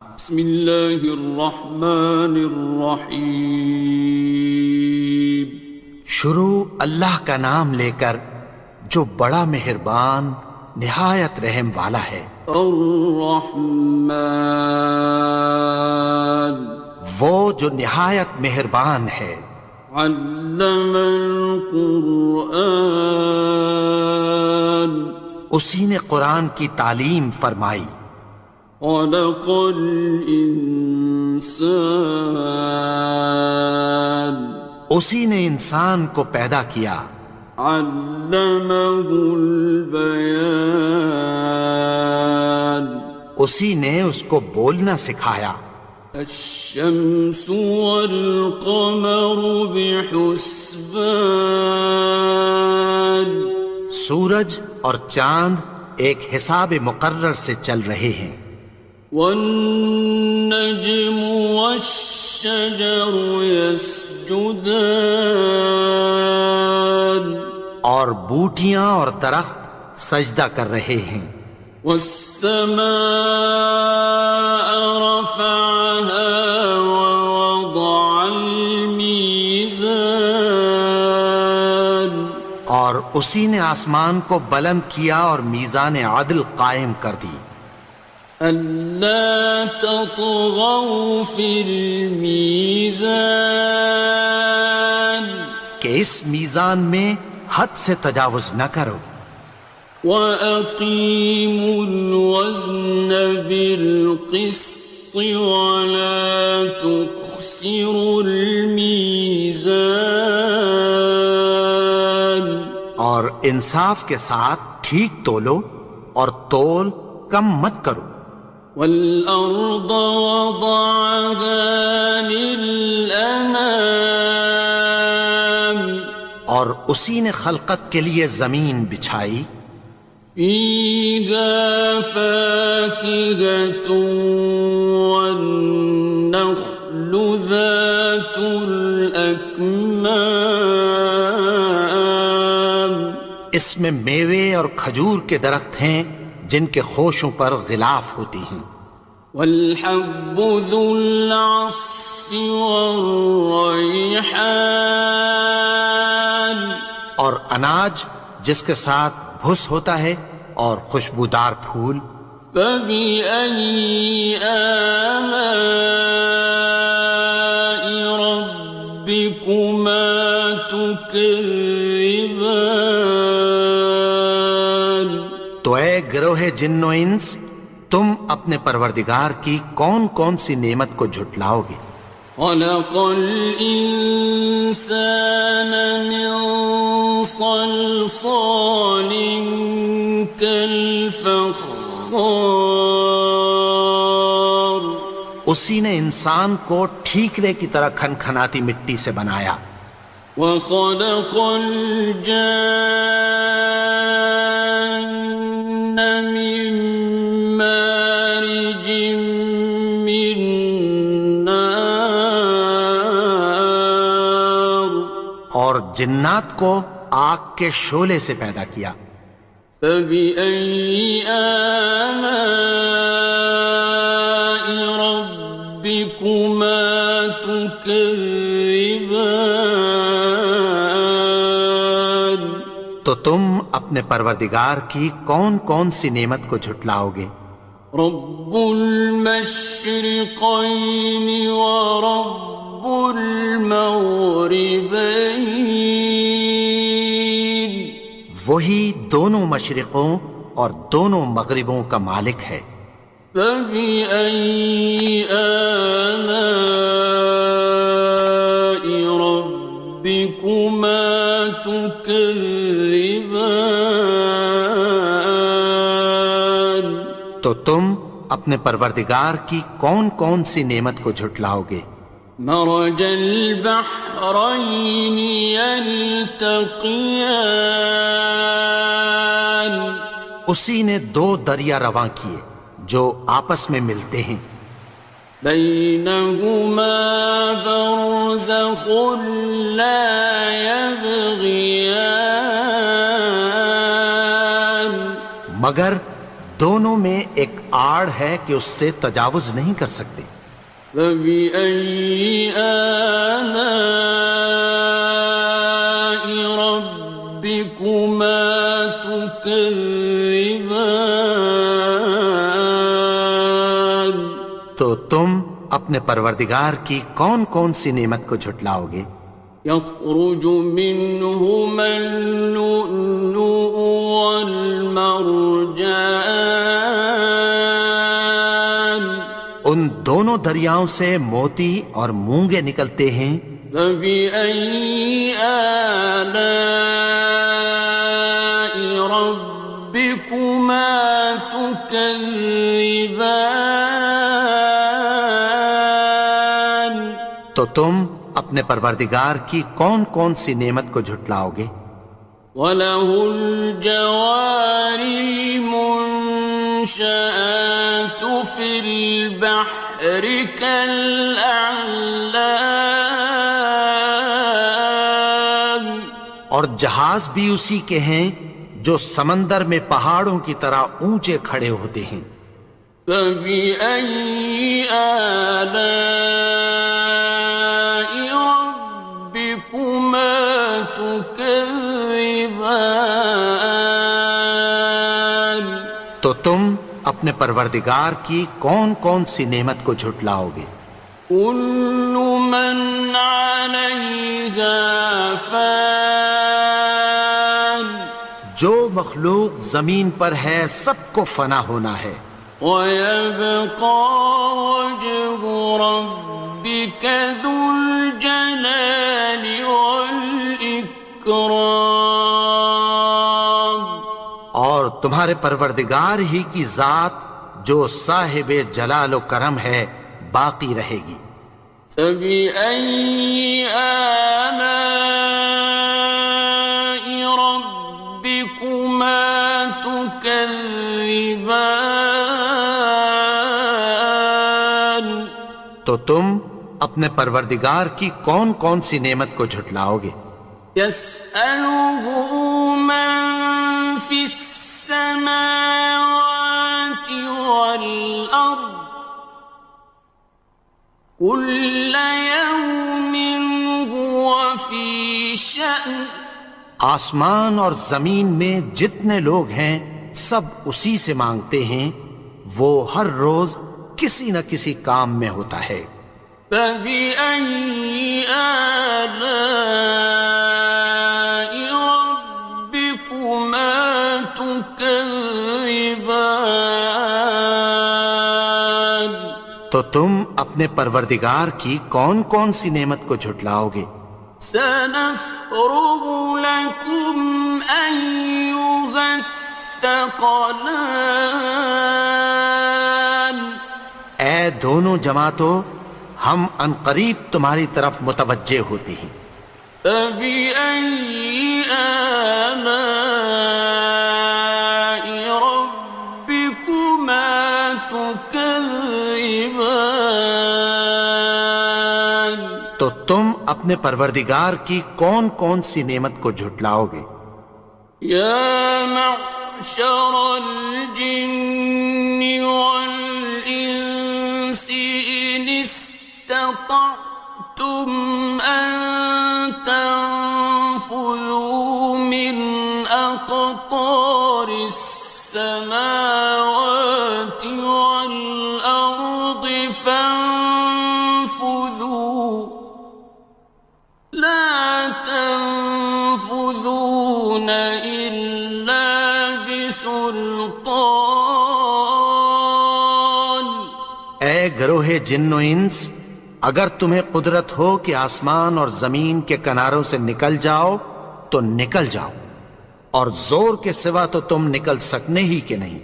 بسم اللہ الرحمن الرحیم. شروع اللہ کا نام لے کر جو بڑا مہربان نہایت رحم والا ہے. الرحمن وہ جو نہایت مہربان ہے. علم القرآن اسی نے قرآن کی تعلیم فرمائی. خلق الانسان اسی نے انسان کو پیدا کیا. علمہ البیان اسی نے اس کو بولنا سکھایا. الشمس والقمر بحسبان سورج اور چاند ایک حساب مقرر سے چل رہے ہیں. والنجم والشجر يسجدان اور بوٹیاں اور درخت سجدہ کر رہے ہیں. والسماء رفعها ووضع الميزان اور اسی نے آسمان کو بلند کیا اور میزان عدل قائم کر دی. ألا تطغوا في الميزان کہ اس میزان میں حد سے تجاوز نہ کرو. وَأَقِيمُوا الْوَزْنَ بِالْقِسْطِ وَلَا تُخْسِرُوا الْمِيزَانَ اور انصاف کے ساتھ ٹھیک تولو اور تول کم مت کرو. وَالْأَرْضَ وَضَعَهَا لِلْأَنَامِ اور اسی نے خلقت کے لیے زمین بچھائی. فِيهَا فَاكِهَةٌ وَالنَّخْلُ ذَاتُ الْأَكْمَامِ اس میں میوے اور کھجور کے درخت ہیں جن کے خوشوں پر غلاف ہوتی ہیں. وَالْحَبُّ ذُو الْعَصْفِ وَالرَّيْحَانِ اور اناج جس کے ساتھ بھس ہوتا ہے اور خوشبودار پھول. فَبِأَيِّ آلَاءِ رَبِّكُمَا تُكَذِّبَانِ تو اے گروہ جن و انس تم اپنے پروردگار کی کون کون سی نعمت کو جھٹلاؤ گے. خَلَقَ الْإِنسَانَ مِنْ صَلْصَالٍ كَالْفَخَّارِ اسی نے انسان کو ٹھیکرے کی طرح کھنکھناتی مٹی سے بنایا. وَخَلَقَ الْجَانَّ مِن مَّارِجٍ مِّن نَّارٍ اور جنات کو آگ کے شعلے سے پیدا کیا. فَبِأَيِّ آلَاءِ رَبِّكُمَا تُكَذِّبَانِ تو تم اپنے پروردگار کی کون کون سی نعمت کو جھٹلاؤ گے. رب المشرقين ورب المغربين وہی دونوں مشرقوں اور دونوں مغربوں کا مالک ہے. فبأي آلاء ربكما تكذبان تو تم اپنے پروردگار کی کون کون سی نعمت کو جھٹلاؤ گے. مرج البحرين يلتقيان اسی نے دو دریا رواں کیے جو آپس میں ملتے ہیں. بينهما برزخ لا يبغيان مگر دونوں میں ایک آڑ ہے کہ اس سے تجاوز نہیں کر سکتے. فبأي آلاء ربكما تكذبان. تو تم اپنے پروردگار کی کون کون سی نعمت کو جھٹلاؤ گے؟ يخرج منهما اللؤلؤ والمرجان. ان دونوں دریاؤں سے موتی اور مونگے نکلتے ہیں. فبأي آلاء ربكما تكذبان. تو تم اپنے پروردگار کی کون کون سی نعمت کو جھٹلاؤ گے؟ وَلَهُ الْجَوَارِ الْمُنشَآتُ فِي الْبَحْرِ كَالْأَعْلَامِ. اور جہاز بھی اسی کے ہیں جو سمندر میں پہاڑوں کی طرح اونچے کھڑے ہوتے ہیں. فَبِأَيِّ آلَاءِ رَبِّكُمَا تُكَذِّبَانِ. تو تم اپنے پروردگار کی کون کون سی نعمت کو جھٹلاؤ گے؟ كُلُّ مَنْ عَلَيْهَا فَانٍ. جو مخلوق زمین پر ہے سب کو فنا ہونا ہے. وَيَبْقَى وَجْهُ رَبِّكَ ذُو الْجَلَالِ وَالْإِكْرَامِ. اور تمہارے پروردگار ہی کی ذات جو صاحب جلال و کرم ہے باقی رہے گی. فَبِأَيِّ آلَاءِ رَبِّكُمَا تُكَذِّبَانِ. تو تم اپنے پروردگار کی کون کون سی نعمت کو جھٹلاؤ گے؟ يَسْأَلُهُ مَن فِي السَّمَاوَاتِ وَالْأَرْضِ كُلَّ يَوْمٍ هُوَ فِي شَأْنٍ. آسمان اور زمین میں جتنے لوگ ہیں سب اسی سے مانگتے ہیں، وہ ہر روز کسی نہ کسی کام میں ہوتا ہے. فَبِأَيِّ آلَاءِ رَبِّكُمَا تُكَذِّبَانِ. تو تم اپنے پروردگار کی کون کون سی نعمت کو جھٹلاؤ گے؟ سَنَفْرُغُ لَكُمْ أَيُّهَ الثَّقَلَانِ. اے دونوں جماعتوں، ہم عنقریب تمہاری طرف متوجہ ہوتے ہیں. فَبِأَيِّ آلَاءِ رَبِّكُمَا تُكَذِّبَانِ. تو تم اپنے پروردگار کی کون کون سی نعمت کو جھٹلاؤ گے؟ يَا مَعْشَرَ الْجِنِّ وَالْإِنسِ إِنِ اسْتَطَعْتُمْ أَن تَنفُذُوا مِنْ أَقْطَارِ السَّمَاوَاتِ وَالْأَرْضِ فَانفُذُوا لَا تَنفُذُونَ إِلَّا بِسُلْطَانٍ. اے گروہ جن و انس، اگر تمہیں قدرت ہو کہ آسمان اور زمین کے کناروں سے نکل جاؤ تو نکل جاؤ، اور زور کے سوا تو تم نکل سکنے ہی کے نہیں.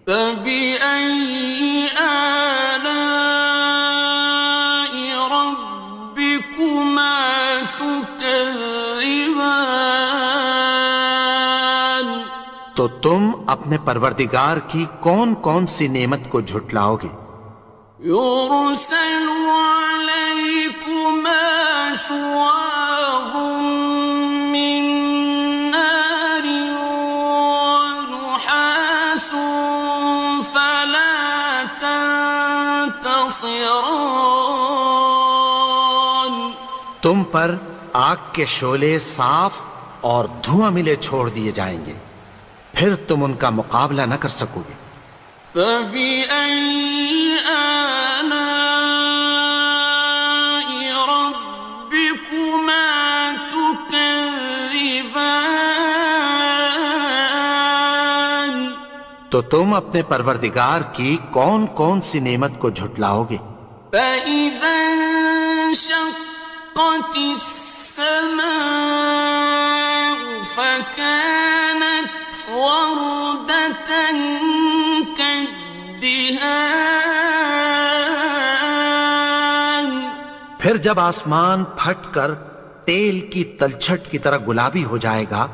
فَبِأَيِّ آلَاءِ رَبِّكُمَا تُكَذِّبَانِ. تو تم اپنے پروردگار کی کون کون سی نعمت کو جھٹلاؤ گے؟ يُرْسَلُ عَلَيْكُمَا شُوَاظٌ مِّن نَّارٍ وَنُحَاسٌ خصران. تم پر آگ کے شعلے صاف اور دھواں ملے چھوڑ دیے جائیں گے، پھر تم ان کا مقابلہ نہ کر سکو گے۔ فبأي آلاء ربكما تكذبان. تو تم اپنے پروردگار کی کون کون سی نعمت کو جھٹلاؤ گے؟ فإذا انشقت السماء فكانت وردة كالدهان. پھر جب آسمان پھٹ کر تیل کی تلچھٹ کی طرح گلابی ہو جائے گا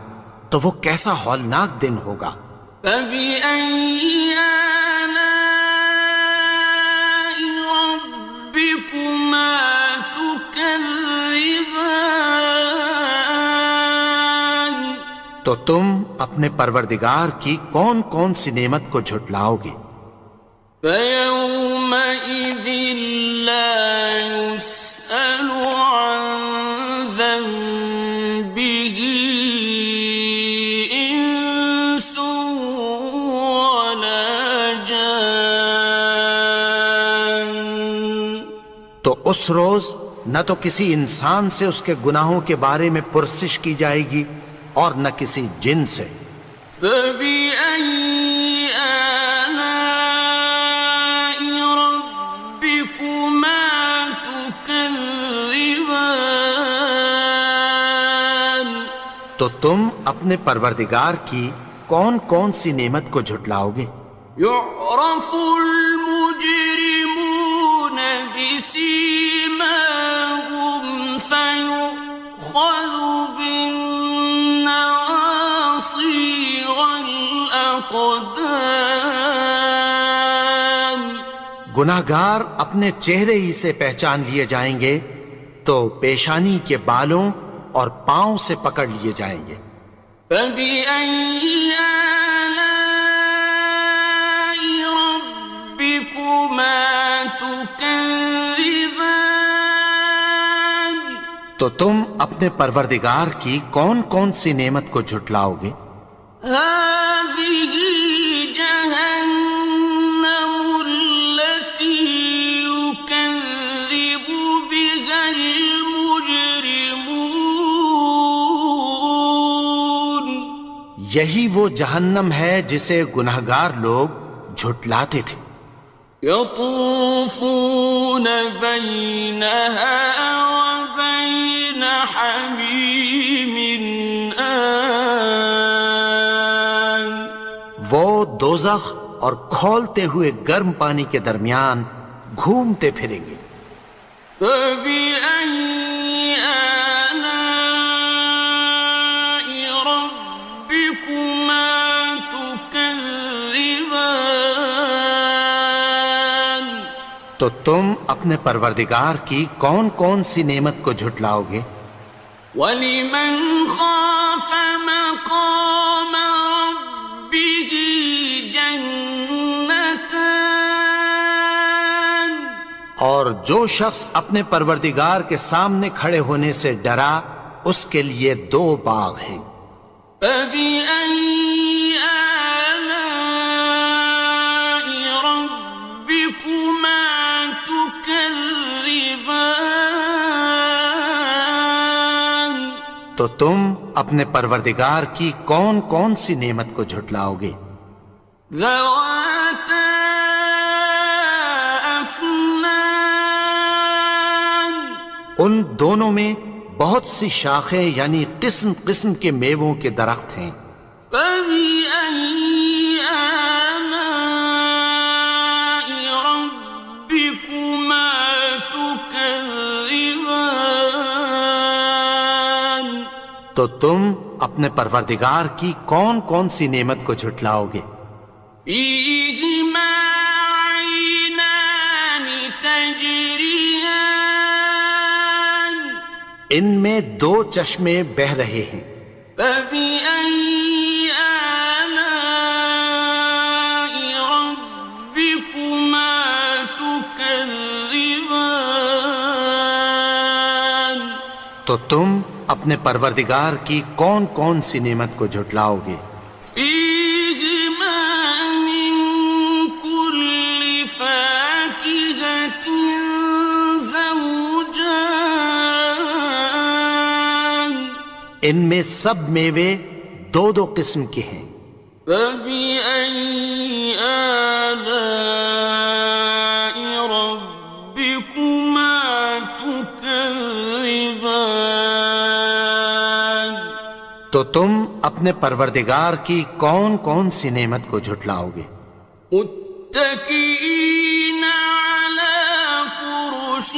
تو وہ کیسا ہولناک دن ہوگا۔ فبأي آلاء ربكما تكذبان. تو تم اپنے پروردگار کی کون کون سی نعمت کو جھٹلاؤ گے؟ فيومئذ لا يسأل عن ذنبه إنس ولا جان. تو اس روز نہ تو کسی انسان سے اس کے گناہوں کے بارے میں پرسش کی جائے گی اور نہ کسی جن سے۔ فبأي آلاء ربكما تكذبان. تو تم اپنے پروردگار کی کون کون سی نعمت کو جھٹلاؤ گے؟ يعرف المجرمون بسيماهم فيؤخذ بالنواصي والأقدام. گناہگار اپنے چہرے ہی سے پہچان لیے جائیں گے تو پیشانی کے بالوں اور پاؤں سے پکڑ لیے جائیں گے۔ فبأي آلاء ربكما تكذبان. تو تم اپنے پروردگار کی کون کون سی نعمت کو جھٹلاؤ گے؟ هذه جهنم التي يكذب بها المجرمون. یہی وہ جہنم ہے جسے گناہگار لوگ جھٹلاتے تھے۔ يطوفون بينها وبين حميم آن. وہ دوزخ اور کھولتے ہوئے گرم پانی کے درمیان گھومتے پھریں گے۔ فبأي آلاء ربكما تكذبان. تو تم اپنے پروردگار کی کون کون سی نعمت کو جھٹلاؤ گے؟ وَلِمَنْ خَافَ مَقَامَ رَبِّهِ جَنَّتَانِ. اور جو شخص اپنے پروردگار کے سامنے کھڑے ہونے سے ڈرا اس کے لیے دو باغ ہیں۔ فَبِأَيِّ آلَاءِ رَبِّكُمَا تُكَذِّبَانِ. تو تم اپنے پروردگار کی کون کون سی نعمت کو جھٹلاؤ گے؟ ذَوَاتَا أَفْنَانٍ. ان دونوں میں بہت سی شاخیں یعنی قسم قسم کے میووں کے درخت ہیں۔ فَبِأَيِّ آلَاءِ رَبِّكُمَا تُكَذِّبَانِ. تو تم اپنے پروردگار کی کون کون سی نعمت کو جھٹلاؤ گے؟ فِيهِمَا عَيْنَانِ تَجْرِيَانِ. ان میں دو چشمے بہہ رہے ہیں۔ فَبِأَيِّ آلَاءِ رَبِّكُمَا تُكَذِّبَانِ. تكذبان تو تم اپنے پروردگار کی کون کون سی نعمت کو جھٹلاؤ گے؟ فيهما من كل فاكهة زوجان ان میں سب میوے دو دو قسم کے ہیں۔ فبأي آلاء ربكما تكذبان تو تم اپنے پروردگار کی کون کون سی نعمت کو جھٹلاؤ گے؟ متكئين على فرش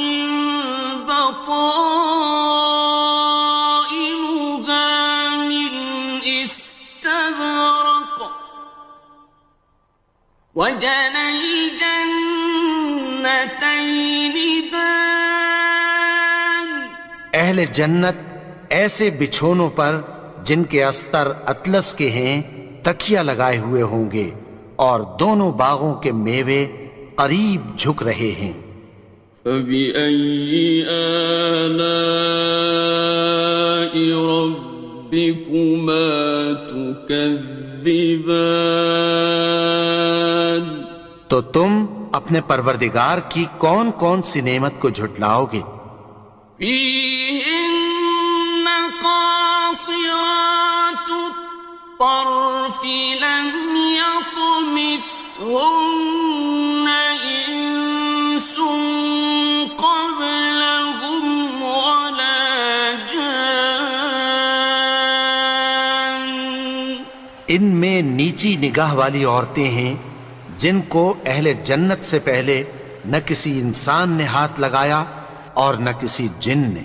بطائنها من استبرق وجنى الجنتين دان اہل جنت ایسے بچھونوں پر جن کے استر اطلس کے ہیں تکیہ لگائے ہوئے ہوں گے اور دونوں باغوں کے میوے قریب جھک رہے ہیں۔ فبأي آلاء ربكما تكذبان تو تم اپنے پروردگار کی کون کون سی نعمت کو جھٹلاؤ گے؟ فيهن قاصرات الطرف لم يطمثهن إنس قبلهم ولا جان ان میں نیچی نگاہ والی عورتیں ہیں جن کو اہل جنت سے پہلے نہ کسی انسان نے ہاتھ لگایا اور نہ کسی جن نے۔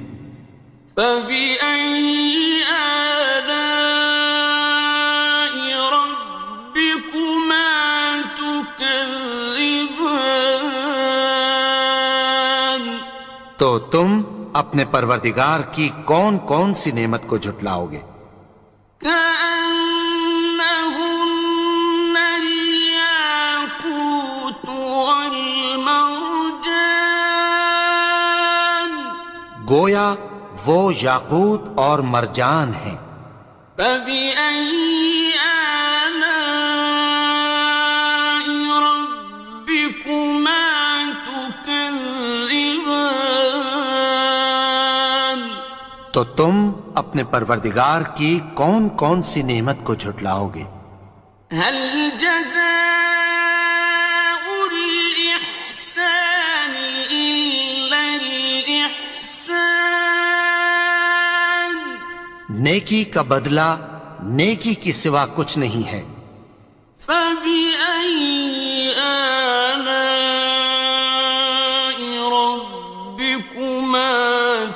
فبأي آلاء ربكما تكذبان تو تم اپنے پروردگار کی کون کون سی نعمت کو جھٹلاؤ گے؟ كأنهن الياقوت والمرجان گویا وہ یاقوت اور مرجان ہیں۔ فبأي آلاء ربكما تكذبان تو تم اپنے پروردگار کی کون کون سی نعمت کو جھٹلاؤ گے؟ هل جزاء الإحسان إلا الإحسان نیکی کا بدلہ نیکی کی سوا کچھ نہیں ہے۔ فبأي آلاء ربكما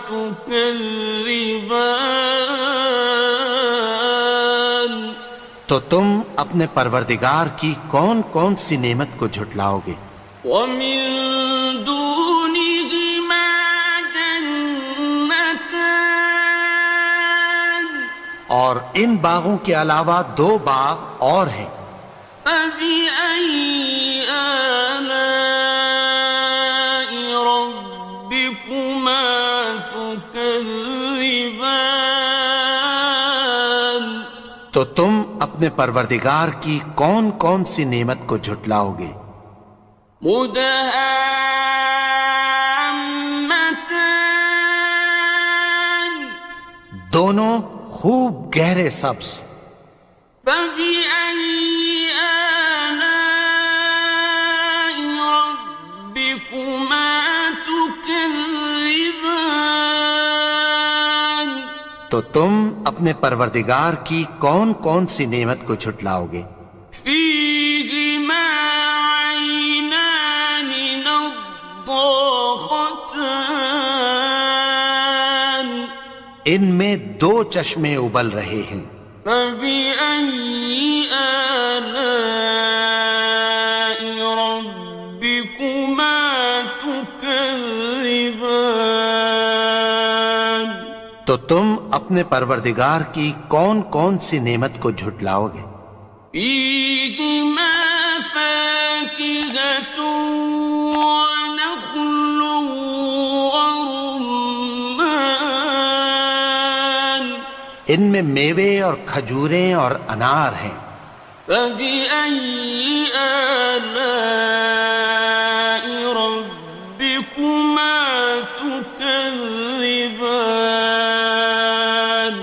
تكذبان تو تم اپنے پروردگار کی کون کون سی نعمت کو جھٹلاؤ گے؟ ومن دونهما جنتان اور ان باغوں کے علاوہ دو باغ اور ہیں۔ فبأي آلاء ربكما تكذبان تو تم اپنے پروردگار کی کون کون سی نعمت کو جھٹلاؤ گے؟ مدهامتان دونوں خوب گہرے سبز۔ فبأي آلاء ربكما تكذبان تو تم اپنے پروردگار کی کون کون سی نعمت کو جھٹلاؤ گے؟ فيهما عينان نضاختان ان میں دو چشمے ابل رہے ہیں۔ فبأي آلاء ربكما تكذبان تو تم اپنے پروردگار کی کون کون سی نعمت کو جھٹلاؤ گے؟ فيهما فاكهة ونخل ان میں میوے اور کھجوریں اور انار ہیں۔ فبأي آلاء ربكما تكذبان؟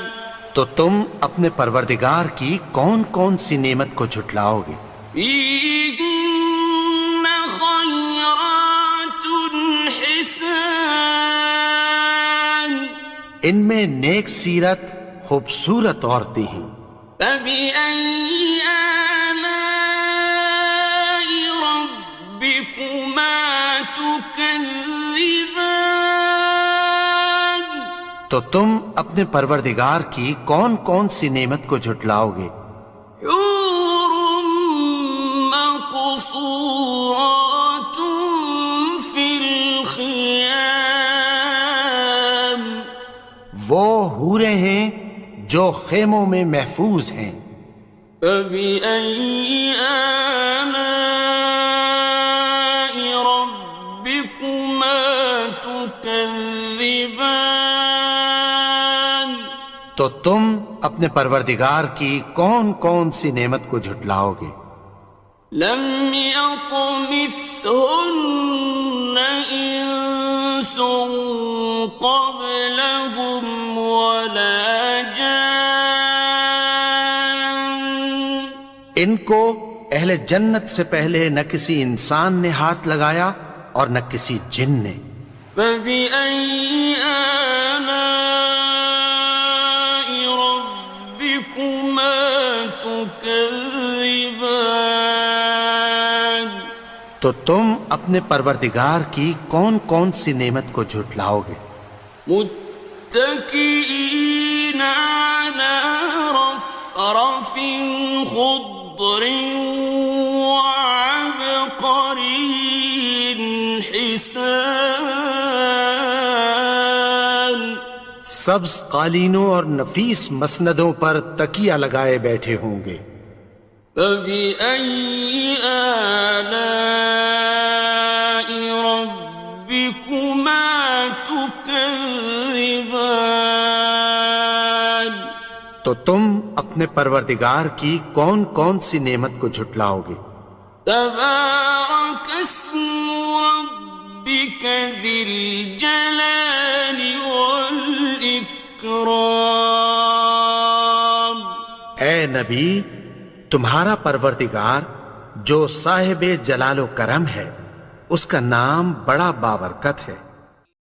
تو تم اپنے پروردگار کی کون کون سی نعمت کو جھٹلاؤ گے؟ فيهن خيرات حسان، ان میں نیک سیرت خوبصورت عورتیں ہیں۔ فبأي آلاء ربكما تكذبان؟ تو تم اپنے پروردگار کی کون کون سی نعمت کو جھٹلاؤ گے؟ حور مقصورات في الخيام، وہ حوریں ہیں جو خیموں میں محفوظ ہیں۔ فبأي آلاء ربكما تكذبان؟ تو تم اپنے پروردگار کی کون کون سی نعمت کو جھٹلاؤ گے؟ لم يطمثهن إنس قبلهم ولا جان، ان کو اہل جنت سے پہلے نہ کسی انسان نے ہاتھ لگایا اور نہ کسی جن نے۔ فبأي آلاء ربكما تكذبان؟ تو تم اپنے پروردگار کی کون کون سی نعمت کو جھٹلاؤ گے؟ متكئين على رفرف خضر وعبقري حسان، سبز قالینوں اور نفیس مسندوں پر تکیہ لگائے بیٹھے ہوں گے۔ فبأي آلاء ربكما تكذبان؟ تو تم اپنے پروردگار کی کون کون سی نعمت کو جھٹلاؤ گے؟ تبارك اسم ربك ذي الجلال والإكرام۔ اے نبی، تمہارا پروردگار جو صاحب جلال و کرم ہے، اس کا نام بڑا بابرکت ہے۔